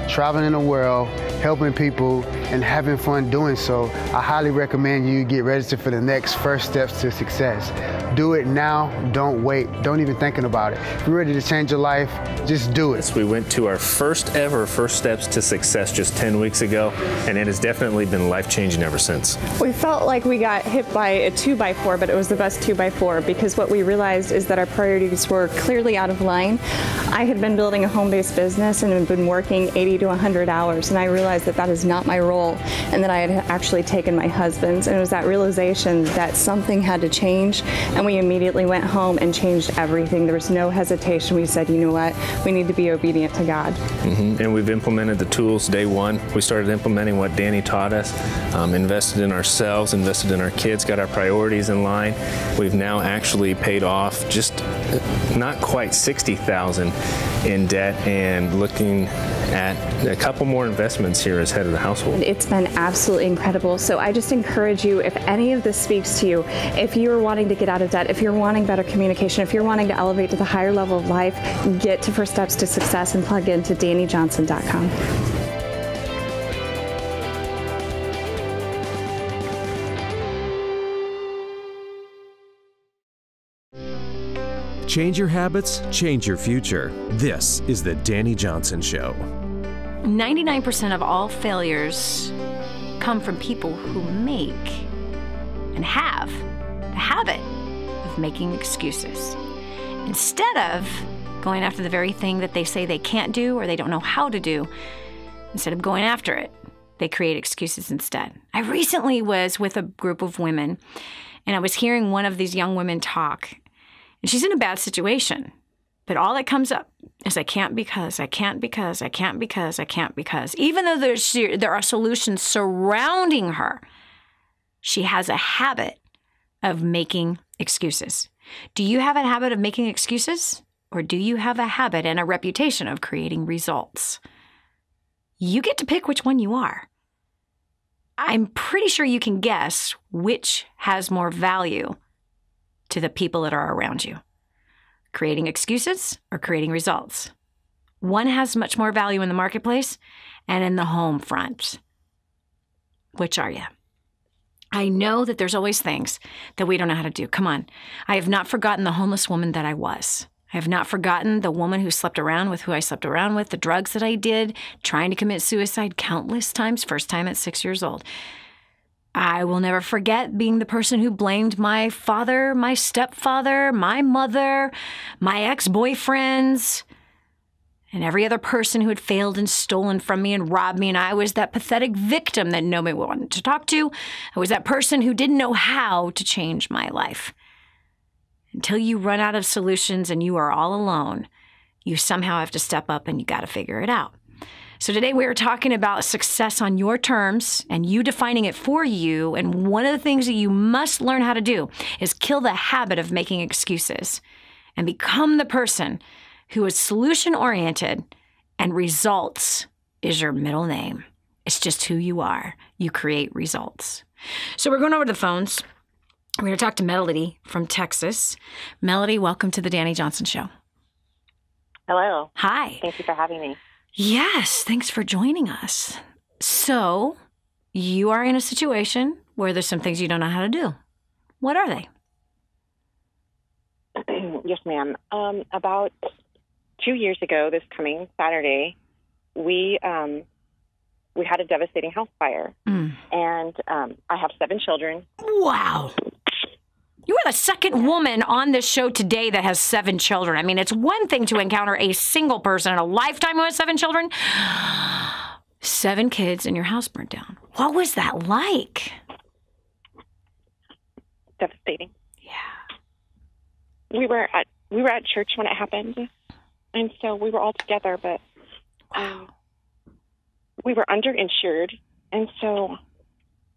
traveling the world, helping people, and having fun doing so, I highly recommend you get registered for the next First Steps to Success. Do it now, don't wait, don't even thinking about it. If you're ready to change your life, just do it. We went to our first ever First Steps to Success just 10 weeks ago, and it has definitely been life-changing ever since. We felt like we got hit by a 2x4, but it was the best 2x4 because what we realized is that our priorities were clearly out of line. I had been building a home-based business and had been working 80 to 100 hours, and I realized that that is not my role, and that I had actually taken my husband's, and it was that realization that something had to change, and we immediately went home and changed everything. There was no hesitation. We said, you know what, we need to be obedient to God. And we've implemented the tools day one. We started implementing what Dani taught us, invested in ourselves, invested in our kids, got our priorities in line. We've now actually paid off just not quite $60,000 in debt and looking at a couple more investments here as head of the household. It's been absolutely incredible. So I just encourage you, if any of this speaks to you, if you're wanting to get out of debt, if you're wanting better communication, if you're wanting to elevate to the higher level of life, get to First Steps to Success and plug into DaniJohnson.com. Change your habits, change your future. This is the Dani Johnson Show. 99% of all failures come from people who make and have the habit of making excuses. Instead of going after the very thing that they say they can't do or they don't know how to do, instead of going after it, they create excuses instead. I recently was with a group of women, and I was hearing one of these young women talk. And she's in a bad situation, but all that comes up is I can't because, I can't because, I can't because, I can't because. Even though there are solutions surrounding her, she has a habit of making excuses. Do you have a habit of making excuses? Or do you have a habit and a reputation of creating results? You get to pick which one you are. I'm pretty sure you can guess which has more value to the people that are around you. Creating excuses or creating results. One has much more value in the marketplace and in the home front. Which are you? I know that there's always things that we don't know how to do. Come on. I have not forgotten the homeless woman that I was. I have not forgotten the woman who slept around with who I slept around with, the drugs that I did, trying to commit suicide countless times, first time at 6 years old. I will never forget being the person who blamed my father, my stepfather, my mother, my ex-boyfriends, And every other person who had failed and stolen from me and robbed me, and I was that pathetic victim that nobody wanted to talk to. I was that person who didn't know how to change my life. Until you run out of solutions and you are all alone, you somehow have to step up and you got to figure it out. So today we are talking about success on your terms and you defining it for you. And one of the things that you must learn how to do is kill the habit of making excuses and become the person who is solution-oriented, and results is your middle name. It's just who you are. You create results. So we're going over to the phones. We're going to talk to Melody from Texas. Melody, welcome to the Dani Johnson Show. Hello. Hi. Thank you for having me. Yes, thanks for joining us. So you are in a situation where there's some things you don't know how to do. What are they? Yes, ma'am. About 2 years ago, this coming Saturday, we had a devastating house fire, and I have 7 children. Wow. You are the second woman on this show today that has 7 children. I mean, it's one thing to encounter a single person in a lifetime who has 7 children. 7 kids and your house burned down. What was that like? Devastating. Yeah. We were at church when it happened. And so we were all together, but we were underinsured. And so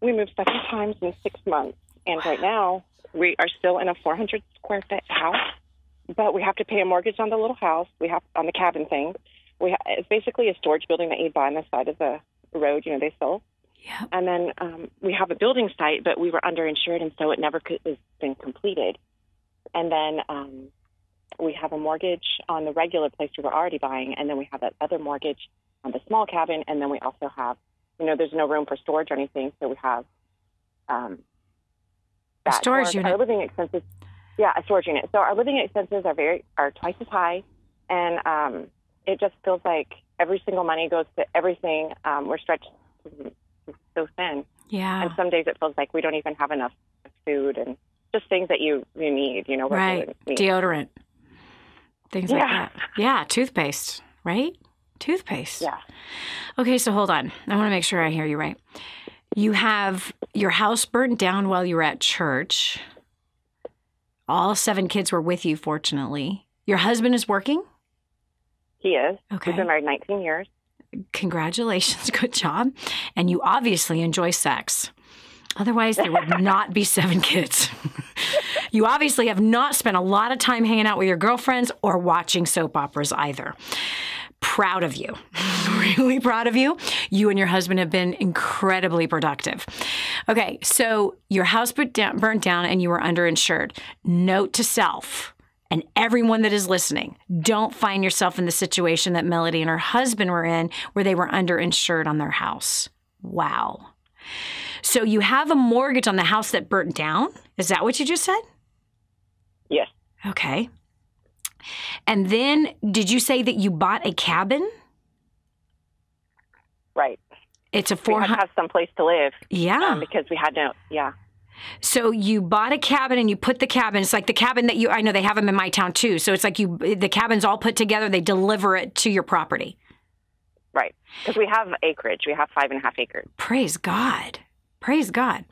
we moved 7 times in 6 months. And right now we are still in a 400 square foot house, but we have to pay a mortgage on the little house. We have on the cabin thing. It's basically a storage building that you buy on the side of the road, they sell. Yeah. And then we have a building site, but we were underinsured, and so it never has been completed. And then we have a mortgage on the regular place we were already buying, and then we have that other mortgage on the small cabin, and then we also have, there's no room for storage or anything, so we have a storage unit. Our living expenses, a storage unit. So our living expenses are twice as high, and it just feels like every single money goes to everything. We're stretched so thin. Yeah. And some days it feels like we don't even have enough food and just things that you need, Right. Deodorant. Things like that. Yeah, toothpaste, right? Toothpaste. Yeah. Okay, so hold on. I want to make sure I hear you right. You have your house burnt down while you were at church. All 7 kids were with you, fortunately. Your husband is working? He is. Okay. We've been married 19 years. Congratulations. Good job. And you obviously enjoy sex. Otherwise, there would not be 7 kids. You obviously have not spent a lot of time hanging out with your girlfriends or watching soap operas either. Proud of you. Really proud of you. You and your husband have been incredibly productive. Okay, so your house burnt down and you were underinsured. Note to self, and everyone that is listening, don't find yourself in the situation that Melody and her husband were in where they were underinsured on their house. Wow. So you have a mortgage on the house that burnt down? Is that what you just said? Yes. Okay. And then did you say that you bought a cabin? Right. It's a We had to have some place to live. Yeah. Because we had no, So you bought a cabin and you put the cabin, it's like the cabin that I know they have them in my town too. So it's like the cabin's all put together, they deliver it to your property. Right. Because we have acreage. We have 5.5 acres. Praise God. Praise God.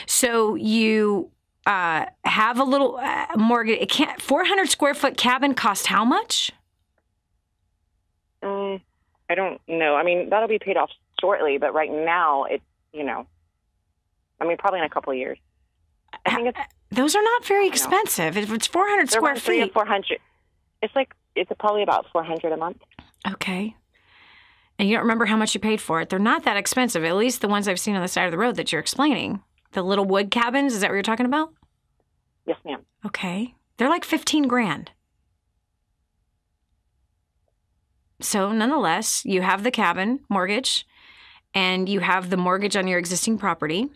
So you have a little mortgage. 400 square foot cabin cost how much? I don't know. I mean, that'll be paid off shortly, but right now it's, probably in a couple of years. I think those are not very expensive. If it's 400 square feet. 300 to 400. It's probably about $400 a month. Okay. And you don't remember how much you paid for it. They're not that expensive, at least the ones I've seen on the side of the road that you're explaining. The little wood cabins, is that what you're talking about? Yes, ma'am. Okay. They're like $15,000. So nonetheless, you have the cabin mortgage and you have the mortgage on your existing property.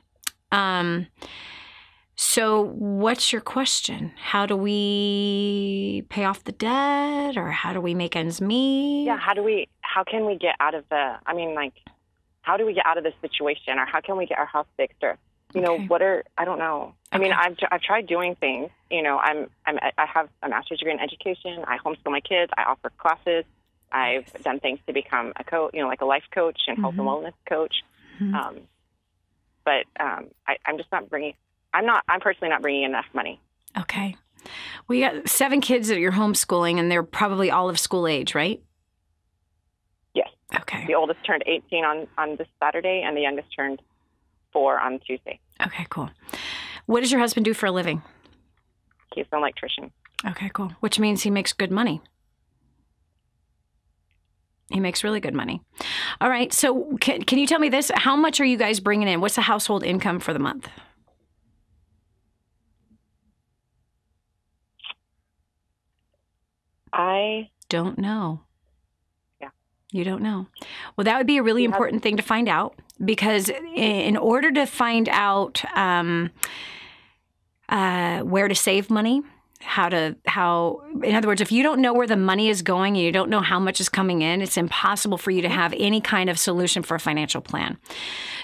So what's your question? How do we pay off the debt, or how do we make ends meet? Yeah, how can we get out of how do we get out of this situation, or how can we get our house fixed, or, I don't know. I mean, I've tried doing things, I have a master's degree in education. I homeschool my kids. I offer classes. I've done things to become a coach, like a life coach and health and wellness coach. But I'm just not bringing. I'm personally not bringing enough money. Okay. Well, you got 7 kids that you're homeschooling, and they're probably all of school age, right? Yes. Okay. The oldest turned 18 on this Saturday, and the youngest turned 4 on Tuesday. Okay, cool. What does your husband do for a living? He's an electrician. Okay, cool. Which means he makes good money. He makes really good money. All right. So can you tell me this? How much are you guys bringing in? What's the household income for the month? I don't know. Yeah. You don't know. Well, that would be a really important thing to find out, because in order to find out where to save money, in other words, if you don't know where the money is going and you don't know how much is coming in, it's impossible for you to have any kind of solution for a financial plan.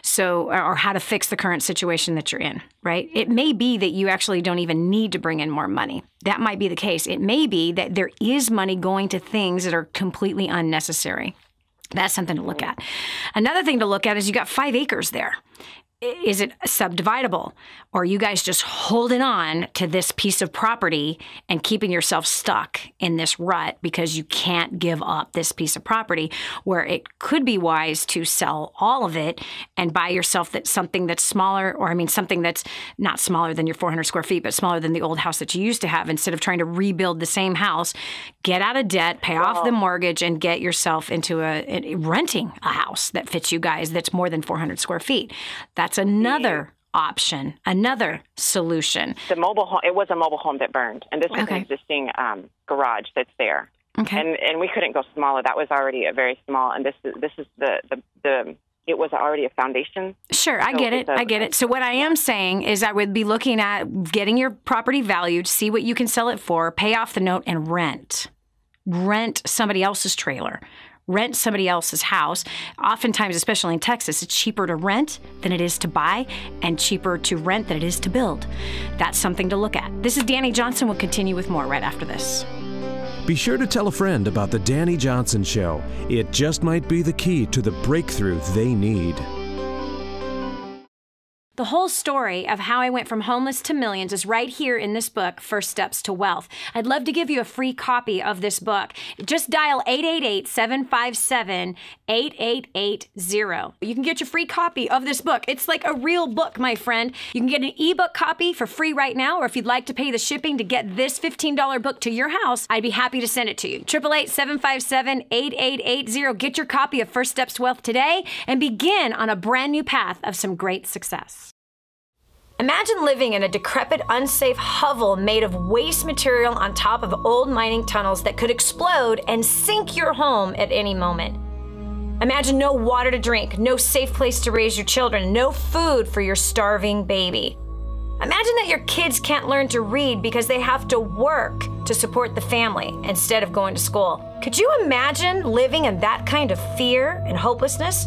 So, or how to fix the current situation that you're in, right? It may be that you actually don't even need to bring in more money. That might be the case. It may be that there is money going to things that are completely unnecessary. That's something to look at. Another thing to look at is you got 5 acres there. Is it subdividable? Or are you guys just holding on to this piece of property and keeping yourself stuck in this rut because you can't give up this piece of property, where it could be wise to sell all of it and buy yourself something that's smaller, or something that's not smaller than your 400 square feet, but smaller than the old house that you used to have, instead of trying to rebuild the same house. Get out of debt, pay off the mortgage, and get yourself into renting a house that fits you guys that's more than 400 square feet. That's another option, another solution. It was a mobile home that burned, and this was an existing garage that's there. Okay. And we couldn't go smaller. That was already a very small, and this is it was already a foundation. Sure, I get it. So what I am saying is I would be looking at getting your property valued, see what you can sell it for, pay off the note, and rent. Rent somebody else's trailer. Rent somebody else's house. Oftentimes, especially in Texas, it's cheaper to rent than it is to buy, and cheaper to rent than it is to build. That's something to look at. This is Dani Johnson. We'll continue with more right after this. Be sure to tell a friend about the Dani Johnson Show. It just might be the key to the breakthrough they need. The whole story of how I went from homeless to millions is right here in this book, First Steps to Wealth. I'd love to give you a free copy of this book. Just dial 888-757-8880. You can get your free copy of this book. It's like a real book, my friend. You can get an ebook copy for free right now, or if you'd like to pay the shipping to get this $15 book to your house, I'd be happy to send it to you. 888-757-8880. Get your copy of First Steps to Wealth today and begin on a brand new path of some great success. Imagine living in a decrepit, unsafe hovel made of waste material on top of old mining tunnels that could explode and sink your home at any moment. Imagine no water to drink, no safe place to raise your children, no food for your starving baby. Imagine that your kids can't learn to read because they have to work to support the family instead of going to school. Could you imagine living in that kind of fear and hopelessness?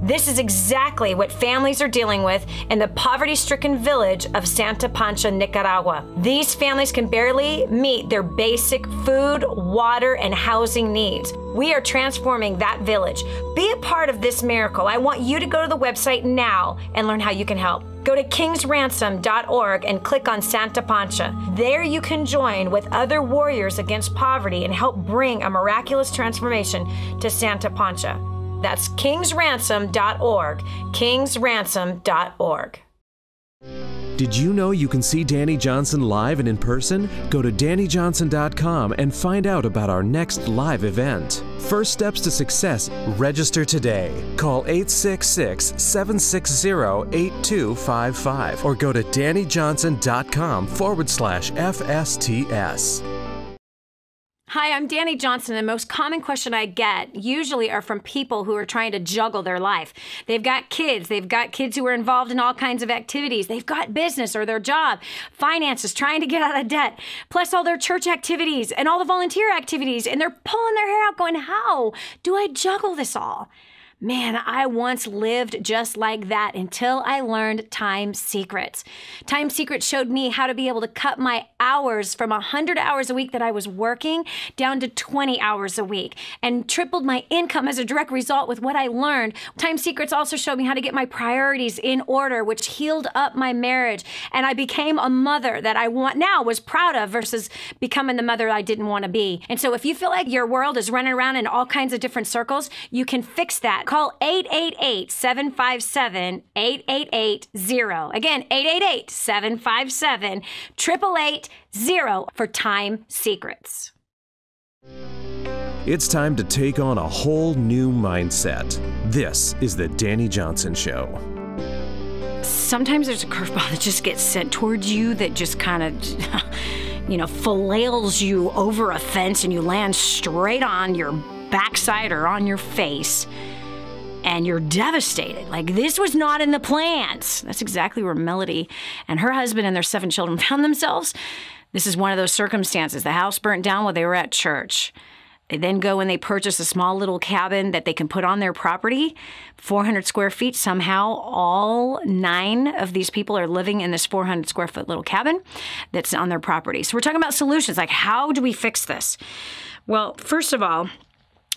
This is exactly what families are dealing with in the poverty-stricken village of Santa Pancha, Nicaragua. These families can barely meet their basic food, water, and housing needs. We are transforming that village. Be a part of this miracle. I want you to go to the website now and learn how you can help. Go to kingsransom.org and click on Santa Pancha. There you can join with other warriors against poverty and help bring a miraculous transformation to Santa Pancha. That's kingsransom.org, kingsransom.org. Did you know you can see Dani Johnson live and in person? Go to DaniJohnson.com and find out about our next live event. First Steps to Success. Register today. Call 866-760-8255 or go to DaniJohnson.com/FSTS. Hi, I'm Dani Johnson. The most common question I get usually are from people who are trying to juggle their life. They've got kids who are involved in all kinds of activities. They've got business or their job, finances, trying to get out of debt, plus all their church activities and all the volunteer activities, and they're pulling their hair out going, how do I juggle this all? Man, I once lived just like that until I learned Time Secrets. Time Secrets showed me how to be able to cut my hours from 100 hours a week that I was working down to 20 hours a week and tripled my income as a direct result with what I learned. Time Secrets also showed me how to get my priorities in order, which healed up my marriage. And I became a mother that I was proud of versus becoming the mother I didn't want to be. And so if you feel like your world is running around in all kinds of different circles, you can fix that. Call 888-757-8880. Again, 888-757-8880 for Time Secrets. It's time to take on a whole new mindset. This is the Dani Johnson Show. Sometimes there's a curveball that just gets sent towards you that just kind of, flails you over a fence and you land straight on your backside or on your face. And you're devastated. Like, this was not in the plans. That's exactly where Melody and her husband and their 7 children found themselves. This is one of those circumstances. The house burnt down while they were at church. They then go and they purchase a small little cabin that they can put on their property, 400 square feet. Somehow, all 9 of these people are living in this 400 square foot little cabin that's on their property. So we're talking about solutions. Like, how do we fix this? Well, first of all,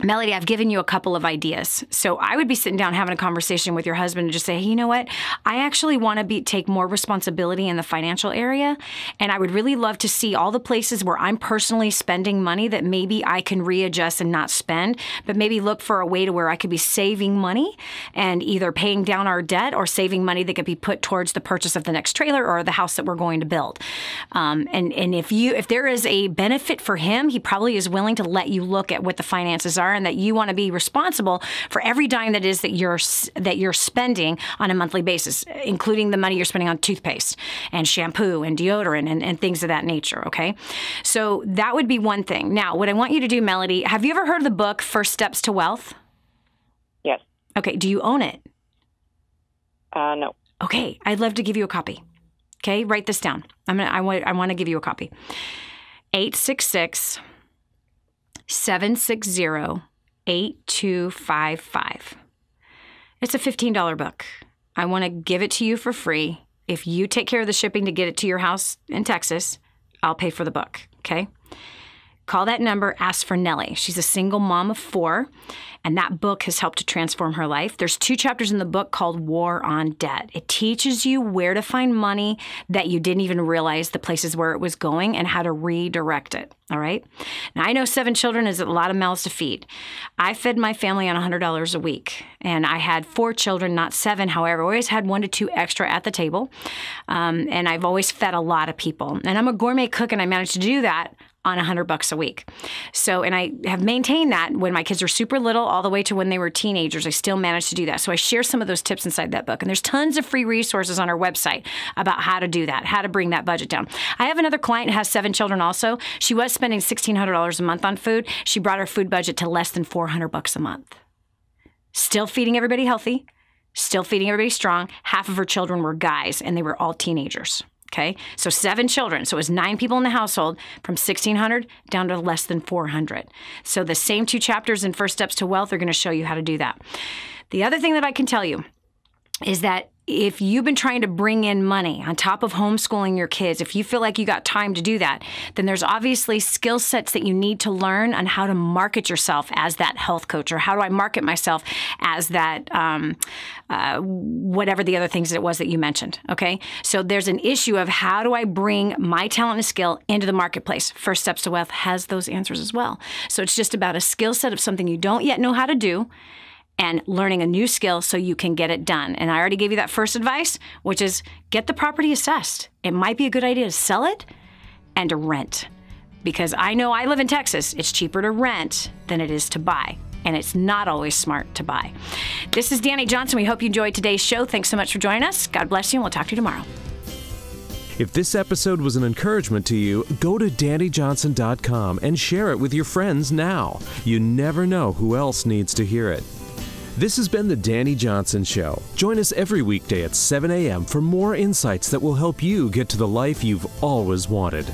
Melody, I've given you a couple of ideas. So I would be sitting down having a conversation with your husband and just say, hey, you know what? I actually want to take more responsibility in the financial area. And I would really love to see all the places where I'm personally spending money that maybe I can readjust and not spend, but maybe look for a way to where I could be saving money and either paying down our debt or saving money that could be put towards the purchase of the next trailer or the house that we're going to build. And if there is a benefit for him, he probably is willing to let you look at what the finances are, and that you want to be responsible for every dime that you're spending on a monthly basis, including the money you're spending on toothpaste and shampoo and deodorant and things of that nature, okay? So that would be one thing. Now, what I want you to do, Melody, have you ever heard of the book First Steps to Wealth? Yes. Okay, do you own it? No. Okay, I'd love to give you a copy. Okay, write this down. I want to give you a copy. 866-760-8255. It's a $15 book. I want to give it to you for free. If you take care of the shipping to get it to your house in Texas, I'll pay for the book, okay? Call that number, ask for Nellie. She's a single mom of 4, and that book has helped to transform her life. There's 2 chapters in the book called War on Debt. It teaches you where to find money that you didn't even realize the places where it was going and how to redirect it, all right? Now, I know 7 children is a lot of mouths to feed. I fed my family on $100 a week, and I had 4 children, not 7. However, I always had 1 to 2 extra at the table, and I've always fed a lot of people. And I'm a gourmet cook, and I managed to do that on $100 a week. So, and I have maintained that when my kids are super little all the way to when they were teenagers. I still managed to do that. So I share some of those tips inside that book. And there's tons of free resources on our website about how to do that, how to bring that budget down. I have another client who has 7 children also. She was spending $1,600 a month on food. She brought her food budget to less than $400 a month. Still feeding everybody healthy, still feeding everybody strong. Half of her children were guys, and they were all teenagers. Okay, so 7 children. So it was 9 people in the household, from $1,600 down to less than $400. So the same 2 chapters in First Steps to Wealth are going to show you how to do that. The other thing that I can tell you is that if you've been trying to bring in money on top of homeschooling your kids, if you feel like you got time to do that, then there's obviously skill sets that you need to learn on how to market yourself as that health coach, or how do I market myself as that, whatever the other things it was that you mentioned, okay? So there's an issue of how do I bring my talent and skill into the marketplace? First Steps to Wealth has those answers as well. So it's just about a skill set of something you don't yet know how to do, and learning a new skill so you can get it done. And I already gave you that first advice, which is get the property assessed. It might be a good idea to sell it and to rent. Because I know I live in Texas, it's cheaper to rent than it is to buy. And it's not always smart to buy. This is Dani Johnson. We hope you enjoyed today's show. Thanks so much for joining us. God bless you, and we'll talk to you tomorrow. If this episode was an encouragement to you, go to DaniJohnson.com and share it with your friends now. You never know who else needs to hear it. This has been the Dani Johnson Show. Join us every weekday at 7 a.m. for more insights that will help you get to the life you've always wanted.